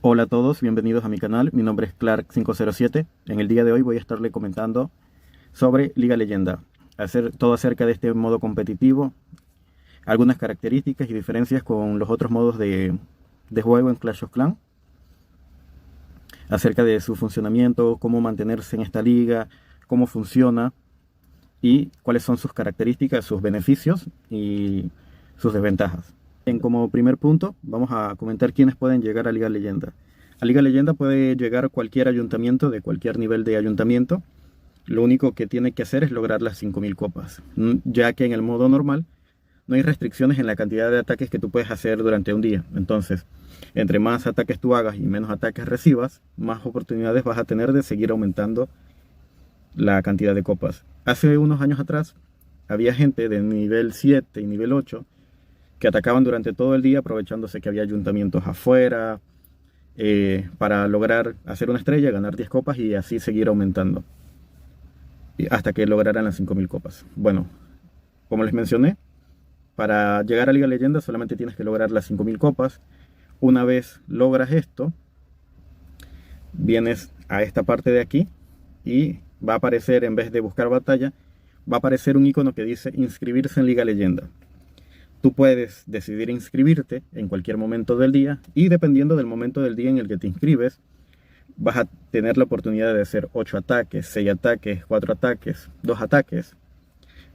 Hola a todos, bienvenidos a mi canal. Mi nombre es Clark507. En el día de hoy voy a estarle comentando sobre Liga Leyenda, hacer todo acerca de este modo competitivo, algunas características y diferencias con los otros modos de juego en Clash of Clans, acerca de su funcionamiento, cómo mantenerse en esta liga, cómo funciona y cuáles son sus características, sus beneficios y sus desventajas. Como primer punto, vamos a comentar quiénes pueden llegar a Liga Leyenda. A Liga Leyenda puede llegar cualquier ayuntamiento de cualquier nivel de ayuntamiento. Lo único que tiene que hacer es lograr las 5000 copas, ya que en el modo normal no hay restricciones en la cantidad de ataques que tú puedes hacer durante un día. Entonces, entre más ataques tú hagas y menos ataques recibas, más oportunidades vas a tener de seguir aumentando la cantidad de copas. Hace unos años atrás había gente de nivel 7 y nivel 8 que atacaban durante todo el día, aprovechándose que había ayuntamientos afuera, para lograr hacer una estrella, ganar 10 copas y así seguir aumentando hasta que lograran las 5000 copas. Bueno, como les mencioné, para llegar a Liga Leyenda solamente tienes que lograr las 5000 copas. Una vez logras esto, vienes a esta parte de aquí y va a aparecer, en vez de buscar batalla, va a aparecer un icono que dice inscribirse en Liga Leyenda. Tú puedes decidir inscribirte en cualquier momento del día y dependiendo del momento del día en el que te inscribes, vas a tener la oportunidad de hacer 8 ataques, 6 ataques, 4 ataques, 2 ataques.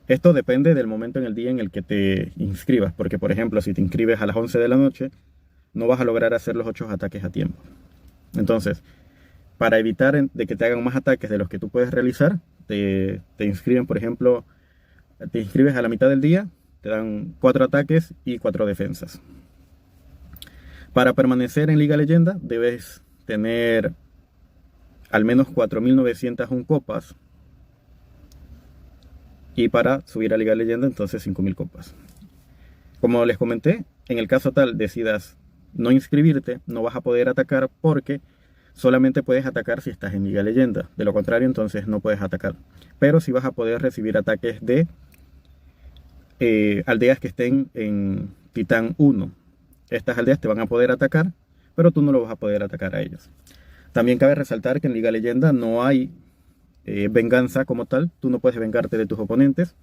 Esto depende del momento en el día en el que te inscribas, porque por ejemplo, si te inscribes a las 11 de la noche, no vas a lograr hacer los 8 ataques a tiempo. Entonces, para evitar de que te hagan más ataques de los que tú puedes realizar, te inscriben, por ejemplo, te inscribes a la mitad del día, te dan 4 ataques y 4 defensas. Para permanecer en Liga Leyenda debes tener al menos 4901 copas. Y para subir a Liga Leyenda entonces 5000 copas. Como les comenté, en el caso tal decidas no inscribirte, no vas a poder atacar porque solamente puedes atacar si estás en Liga Leyenda. De lo contrario entonces no puedes atacar. Pero sí vas a poder recibir ataques de aldeas que estén en Titán 1. Estas aldeas te van a poder atacar, pero tú no lo vas a poder atacar a ellos. También cabe resaltar que en Liga Leyenda no hay venganza como tal. Tú no puedes vengarte de tus oponentes,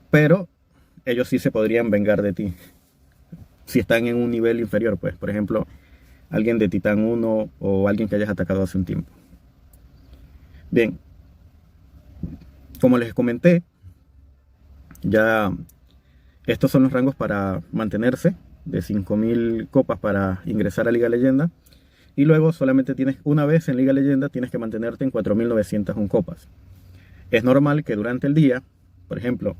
pero ellos sí se podrían vengar de ti si están en un nivel inferior, pues por ejemplo alguien de Titán 1 o alguien que hayas atacado hace un tiempo. Bien, como les comenté, ya estos son los rangos para mantenerse, de 5000 copas para ingresar a Liga Leyenda. Y luego solamente tienes, una vez en Liga Leyenda, tienes que mantenerte en 4901 copas. Es normal que durante el día, por ejemplo,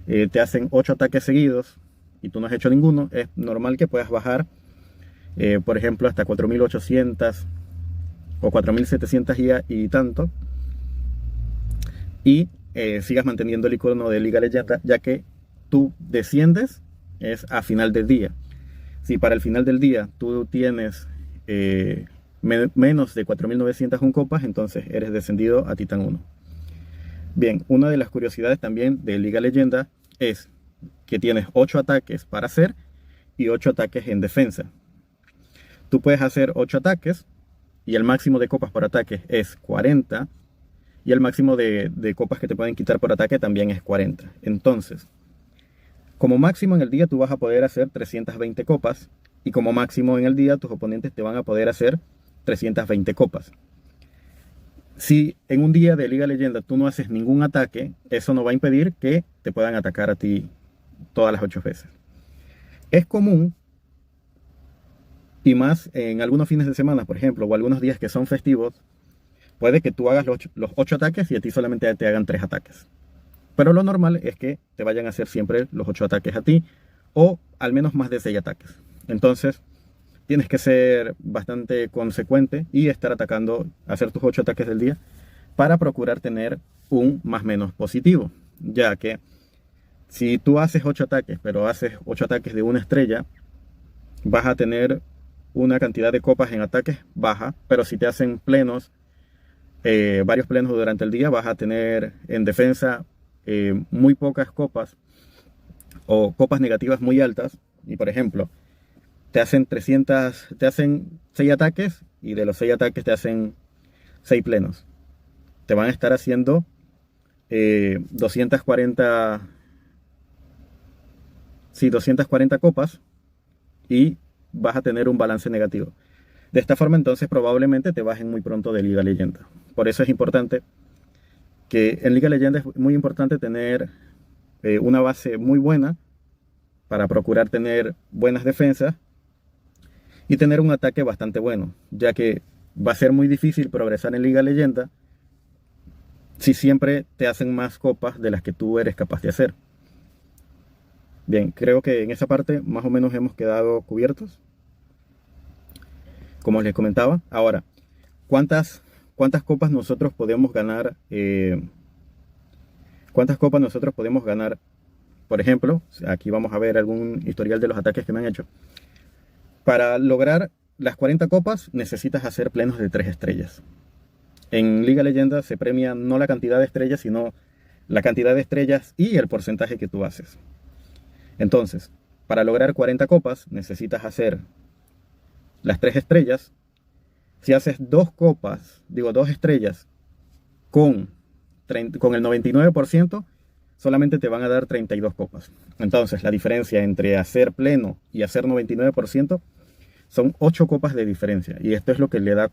te hacen 8 ataques seguidos y tú no has hecho ninguno. Es normal que puedas bajar, por ejemplo, hasta 4800 o 4700 y tanto. Y sigas manteniendo el icono de Liga Leyenda, ya que tú desciendes es a final del día. Si para el final del día tú tienes menos de 4901 copas, entonces eres descendido a Titán 1. Bien, una de las curiosidades también de Liga Leyenda es que tienes 8 ataques para hacer y 8 ataques en defensa. Tú puedes hacer 8 ataques y el máximo de copas por ataque es 40 y el máximo de copas que te pueden quitar por ataque también es 40. Entonces, como máximo en el día tú vas a poder hacer 320 copas y como máximo en el día tus oponentes te van a poder hacer 320 copas. Si en un día de Liga Leyenda tú no haces ningún ataque, eso no va a impedir que te puedan atacar a ti todas las 8 veces. Es común, y más en algunos fines de semana, por ejemplo, o algunos días que son festivos, puede que tú hagas los 8 ataques y a ti solamente te hagan 3 ataques. Pero lo normal es que te vayan a hacer siempre los 8 ataques a ti, o al menos más de 6 ataques. Entonces, tienes que ser bastante consecuente y estar atacando, hacer tus 8 ataques del día para procurar tener un más menos positivo. Ya que si tú haces 8 ataques, pero haces 8 ataques de una estrella, vas a tener una cantidad de copas en ataques baja, pero si te hacen plenos, varios plenos durante el día, vas a tener en defensa muy pocas copas o copas negativas muy altas. Y por ejemplo, te hacen 300, te hacen 6 ataques y de los 6 ataques te hacen 6 plenos. Te van a estar haciendo 240, sí, 240 copas y vas a tener un balance negativo. De esta forma entonces probablemente te bajen muy pronto de Liga Leyenda. Por eso es importante que en Liga Leyenda es muy importante tener una base muy buena para procurar tener buenas defensas y tener un ataque bastante bueno, ya que va a ser muy difícil progresar en Liga Leyenda si siempre te hacen más copas de las que tú eres capaz de hacer. Bien, creo que en esa parte más o menos hemos quedado cubiertos, como les comentaba. Ahora, ¿cuántas copas nosotros podemos ganar? ¿Cuántas copas nosotros podemos ganar? Por ejemplo, aquí vamos a ver algún historial de los ataques que me han hecho. Para lograr las 40 copas necesitas hacer plenos de 3 estrellas. En Liga Leyenda se premia no la cantidad de estrellas, sino la cantidad de estrellas y el porcentaje que tú haces. Entonces, para lograr 40 copas necesitas hacer las 3 estrellas. Si haces 2 estrellas con el 99%, solamente te van a dar 32 copas. Entonces, la diferencia entre hacer pleno y hacer 99% son 8 copas de diferencia. Y esto es lo que le da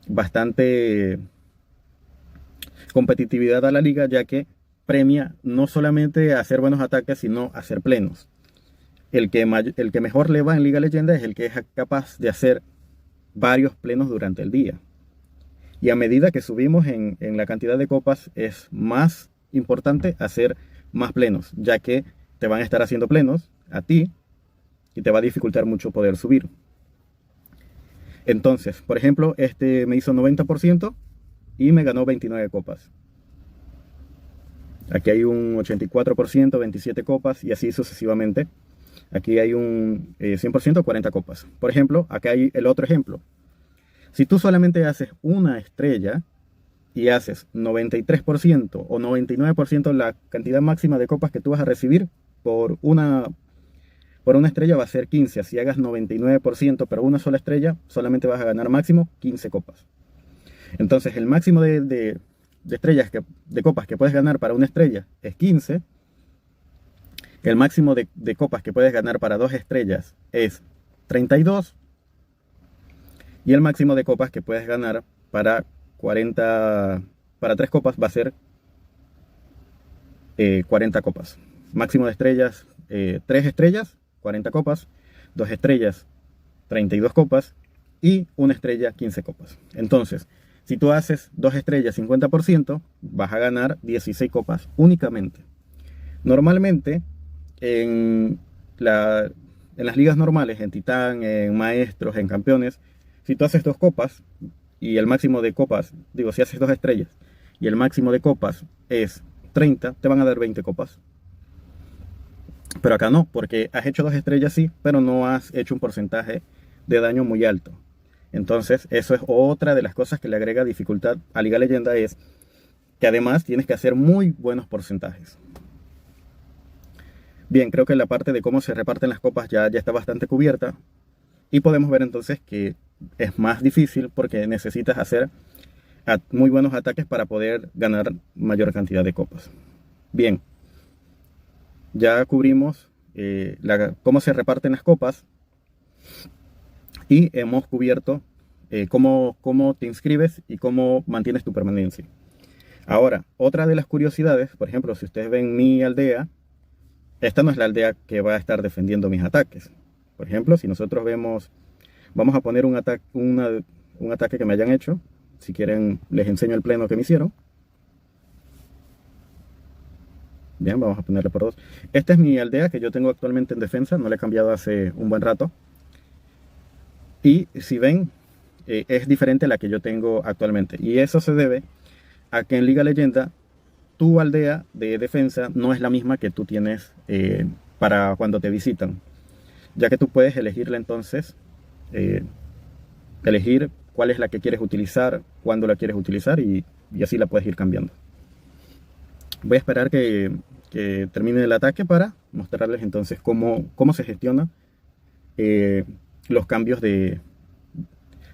bastante competitividad a la liga, ya que premia no solamente a hacer buenos ataques, sino a hacer plenos. El que mejor le va en Liga Leyenda es el que es capaz de hacer varios plenos durante el día. Y a medida que subimos en la cantidad de copas, es más importante hacer más plenos, ya que te van a estar haciendo plenos a ti y te va a dificultar mucho poder subir. Entonces, por ejemplo, este me hizo 90% y me ganó 29 copas. Aquí hay un 84%, 27 copas y así sucesivamente. Aquí hay un 100%, 40 copas. Por ejemplo, acá hay el otro ejemplo. Si tú solamente haces una estrella y haces 93% o 99%, la cantidad máxima de copas que tú vas a recibir por una estrella va a ser 15. Si hagas 99%, pero una sola estrella, solamente vas a ganar máximo 15 copas. Entonces, el máximo de estrellas, de copas que puedes ganar para una estrella es 15. El máximo de copas que puedes ganar para 2 estrellas es 32. Y el máximo de copas que puedes ganar para 3 copas va a ser 40 copas. Máximo de estrellas, 3 estrellas, 40 copas, 2 estrellas, 32 copas y 1 estrella, 15 copas. Entonces, si tú haces 2 estrellas, 50%, vas a ganar 16 copas únicamente. Normalmente, en las ligas normales, en Titán, en Maestros, en Campeones, si tú haces 2 copas y el máximo de copas, si haces 2 estrellas y el máximo de copas es 30, te van a dar 20 copas. Pero acá no, porque has hecho 2 estrellas sí, pero no has hecho un porcentaje de daño muy alto. Entonces, eso es otra de las cosas que le agrega dificultad a Liga Leyenda, es que además tienes que hacer muy buenos porcentajes. Bien, creo que la parte de cómo se reparten las copas ya está bastante cubierta. Y podemos ver entonces que es más difícil porque necesitas hacer muy buenos ataques para poder ganar mayor cantidad de copas. Bien, ya cubrimos cómo se reparten las copas y hemos cubierto cómo te inscribes y cómo mantienes tu permanencia. Ahora, otra de las curiosidades, por ejemplo, si ustedes ven mi aldea, esta no es la aldea que va a estar defendiendo mis ataques. Por ejemplo, si nosotros vemos, vamos a poner un ataque que me hayan hecho. Si quieren, les enseño el pleno que me hicieron. Bien, vamos a ponerle por 2. Esta es mi aldea que yo tengo actualmente en defensa. No la he cambiado hace un buen rato. Y si ven, es diferente a la que yo tengo actualmente. Y eso se debe a que en Liga Leyenda, tu aldea de defensa no es la misma que tú tienes para cuando te visitan. Ya que tú puedes elegirla entonces, elegir cuál es la que quieres utilizar, cuándo la quieres utilizar y así la puedes ir cambiando. Voy a esperar que termine el ataque para mostrarles entonces cómo se gestiona los cambios de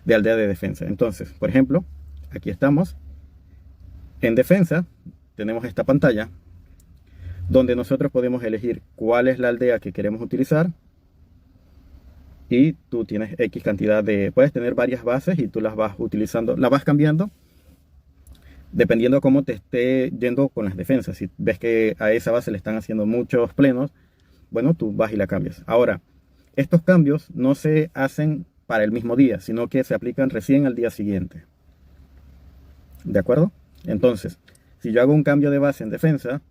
aldea de defensa. Entonces, por ejemplo, aquí estamos en defensa, tenemos esta pantalla donde nosotros podemos elegir cuál es la aldea que queremos utilizar, y tú tienes X cantidad puedes tener varias bases y tú las vas utilizando, las vas cambiando dependiendo cómo te esté yendo con las defensas. Si ves que a esa base le están haciendo muchos plenos, bueno, tú vas y la cambias. Ahora, estos cambios no se hacen para el mismo día, sino que se aplican recién al día siguiente. ¿De acuerdo? Entonces, si yo hago un cambio de base en defensa,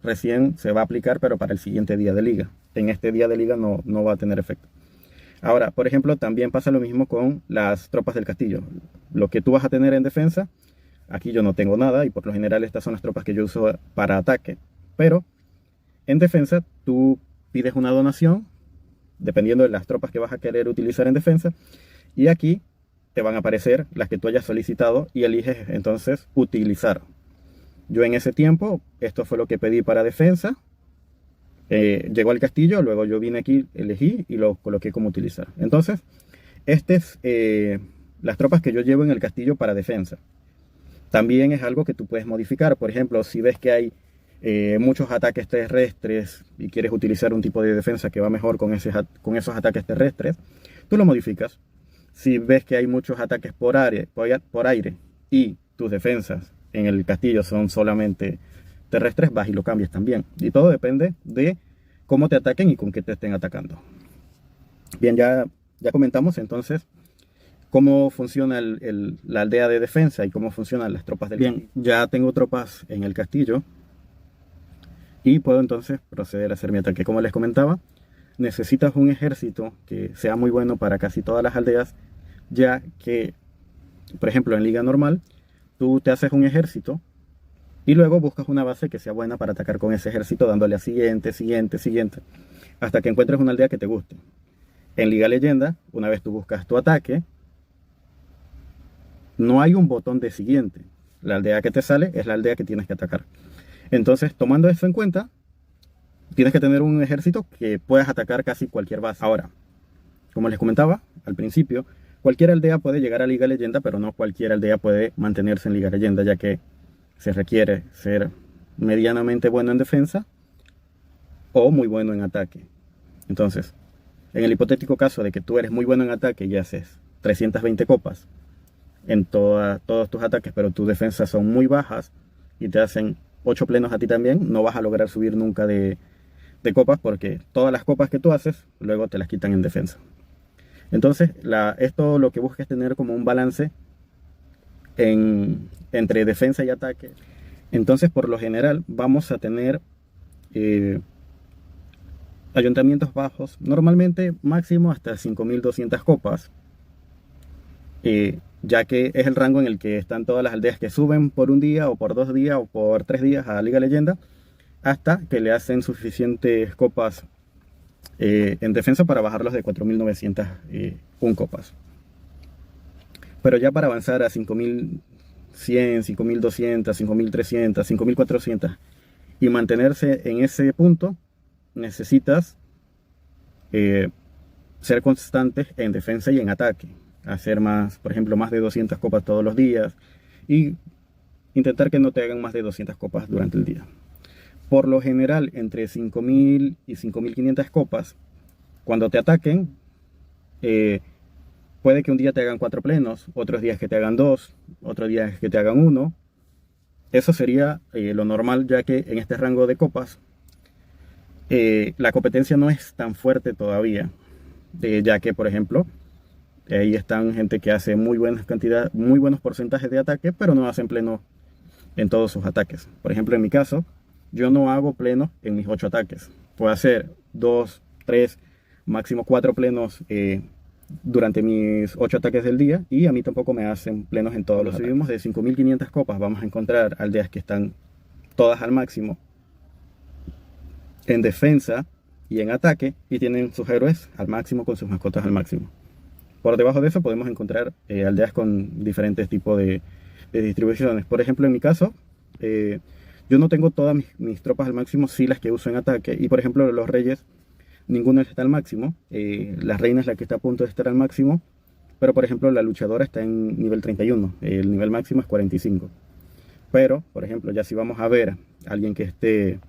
recién se va a aplicar, pero para el siguiente día de liga. En este día de liga no va a tener efecto. Ahora, por ejemplo, también pasa lo mismo con las tropas del castillo. Lo que tú vas a tener en defensa, aquí yo no tengo nada, y por lo general estas son las tropas que yo uso para ataque. Pero en defensa tú pides una donación, dependiendo de las tropas que vas a querer utilizar en defensa, y aquí te van a aparecer las que tú hayas solicitado y eliges entonces utilizar. Yo en ese tiempo, esto fue lo que pedí para defensa. Llegó al castillo, luego yo vine aquí, elegí y lo coloqué como utilizar. Entonces, las tropas que yo llevo en el castillo para defensa. También es algo que tú puedes modificar. Por ejemplo, si ves que hay muchos ataques terrestres y quieres utilizar un tipo de defensa que va mejor con esos ataques terrestres, tú lo modificas. Si ves que hay muchos ataques por aire y tus defensas en el castillo son solamente terrestres, vas y lo cambias también. Y todo depende de cómo te ataquen y con qué te estén atacando. Bien, ya comentamos entonces cómo funciona la aldea de defensa y cómo funcionan las tropas del castillo. Bien, ya tengo tropas en el castillo y puedo entonces proceder a hacer mi ataque. Como les comentaba, necesitas un ejército que sea muy bueno para casi todas las aldeas, ya que, por ejemplo, en liga normal, tú te haces un ejército y luego buscas una base que sea buena para atacar con ese ejército, dándole a siguiente, hasta que encuentres una aldea que te guste. En Liga Leyenda, una vez tú buscas tu ataque, no hay un botón de siguiente. La aldea que te sale es la aldea que tienes que atacar. Entonces, tomando eso en cuenta, tienes que tener un ejército que puedas atacar casi cualquier base. Ahora, como les comentaba al principio, cualquier aldea puede llegar a Liga Leyenda, pero no cualquier aldea puede mantenerse en Liga Leyenda, ya que se requiere ser medianamente bueno en defensa o muy bueno en ataque. Entonces, en el hipotético caso de que tú eres muy bueno en ataque y haces 320 copas en todos tus ataques, pero tus defensas son muy bajas y te hacen 8 plenos a ti también, no vas a lograr subir nunca de copas, porque todas las copas que tú haces luego te las quitan en defensa. Entonces, esto lo que busca es tener como un balance entre defensa y ataque. Entonces, por lo general, vamos a tener ayuntamientos bajos, normalmente máximo hasta 5200 copas, ya que es el rango en el que están todas las aldeas que suben por un día o por 2 días o por 3 días a Liga Leyenda, hasta que le suficientes copas en defensa para bajarlos de 4901 copas. Pero ya para avanzar a 5100, 5200, 5300, 5400 y mantenerse en ese punto, necesitas ser constantes en defensa y en ataque. Hacer más, por ejemplo, más de 200 copas todos los días y intentar que no te hagan más de 200 copas durante el día. Por lo general, entre 5000 y 5500 copas, cuando te ataquen, puede que un día te hagan 4 plenos, otros días que te hagan 2, otros días que te hagan 1. Eso sería lo normal, ya que en este rango de copas la competencia no es tan fuerte todavía, ya que, por ejemplo, ahí están gente que hace muy buenas cantidades, muy buenos porcentajes de ataque, pero no hacen pleno en todos sus ataques. Por ejemplo, en mi caso, yo no hago pleno en mis 8 ataques. Puedo hacer 2, 3, máximo 4 plenos durante mis 8 ataques del día, y a mí tampoco me hacen plenos en todos los ataques. Subimos de 5500 copas, vamos a encontrar aldeas que están todas al máximo en defensa y en ataque, y tienen sus héroes al máximo con sus mascotas al máximo. Por debajo de eso podemos encontrar aldeas con diferentes tipos de distribuciones. Por ejemplo, en mi caso, yo no tengo todas mis tropas al máximo, sí las que uso en ataque. Y por ejemplo, los reyes ninguno está al máximo. La reina es la que está a punto de estar al máximo, pero por ejemplo la luchadora está en nivel 31, el nivel máximo es 45. Pero, por ejemplo, ya si vamos a ver a alguien que esté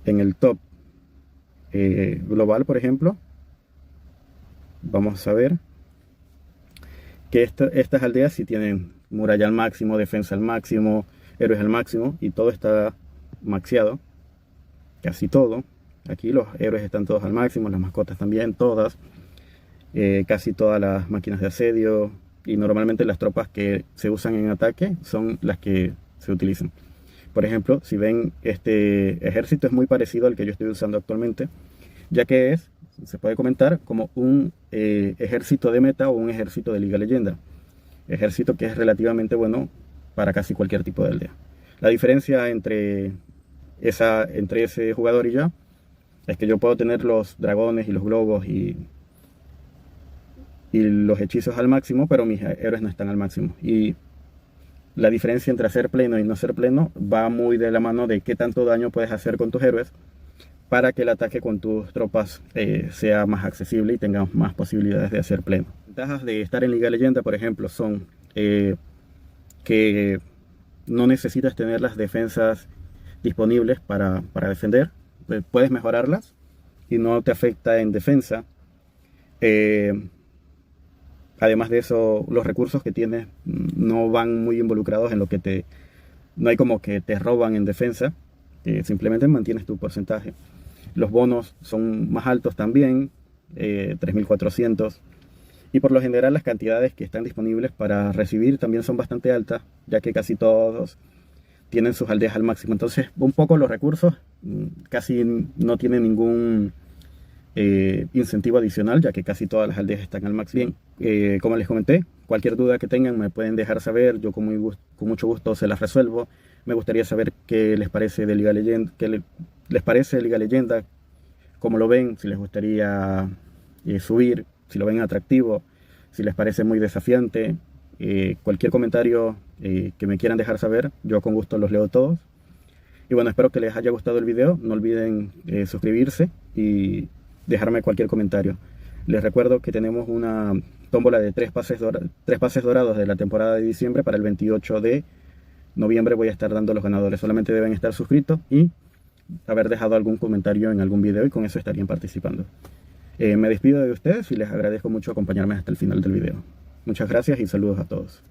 en el top global, por ejemplo, vamos a ver que estas aldeas sí tienen muralla al máximo, defensa al máximo, héroes al máximo, y todo está maxeado, casi todo. Aquí los héroes están todos al máximo, las mascotas también, todas, casi todas las máquinas de asedio, y normalmente las tropas que se usan en ataque son las que se utilizan. Por ejemplo, si ven, este ejército es muy parecido al que yo estoy usando actualmente, ya que se puede comentar como un ejército de meta o un ejército de Liga Leyenda. Ejército que es relativamente bueno para casi cualquier tipo de aldea. La diferencia entre ese jugador y yo es que yo puedo tener los dragones y los globos y los hechizos al máximo, pero mis héroes no están al máximo. Y la diferencia entre hacer pleno y no hacer pleno va muy de la mano de qué tanto daño puedes hacer con tus héroes para que el ataque con tus tropas sea más accesible y tengas más posibilidades de hacer pleno. Ventajas de estar en Liga Leyenda, por ejemplo, son que no necesitas tener las defensas disponibles para defender. Puedes mejorarlas y no te afecta en defensa. Además de eso, los recursos que tienes no van muy involucrados en lo que no hay como que te roban en defensa, simplemente mantienes tu porcentaje. Los bonos son más altos también, 3.400, y por lo general las cantidades que están disponibles para recibir también son bastante altas, ya que casi todos tienen sus aldeas al máximo. Entonces un poco los recursos casi no tienen ningún incentivo adicional, ya que casi todas las aldeas están al máximo. Bien, como les comenté, cualquier duda que tengan me pueden dejar saber, yo con mucho gusto se las resuelvo. Me gustaría saber qué les parece de Liga Leyenda, les parece Liga Leyenda, cómo lo ven, si les gustaría subir, si lo ven atractivo, si les parece muy desafiante. Cualquier comentario que me quieran dejar saber, yo con gusto los leo todos. Y bueno, espero que les haya gustado el video, no olviden suscribirse y dejarme cualquier comentario. Les recuerdo que tenemos una tómbola de 3 pases dorados de la temporada de diciembre. Para el 28 de noviembre voy a estar dando los ganadores. Solamente deben estar suscritos y haber dejado algún comentario en algún video, y con eso estarían participando. Me despido de ustedes y les agradezco mucho acompañarme hasta el final del video. Muchas gracias y saludos a todos.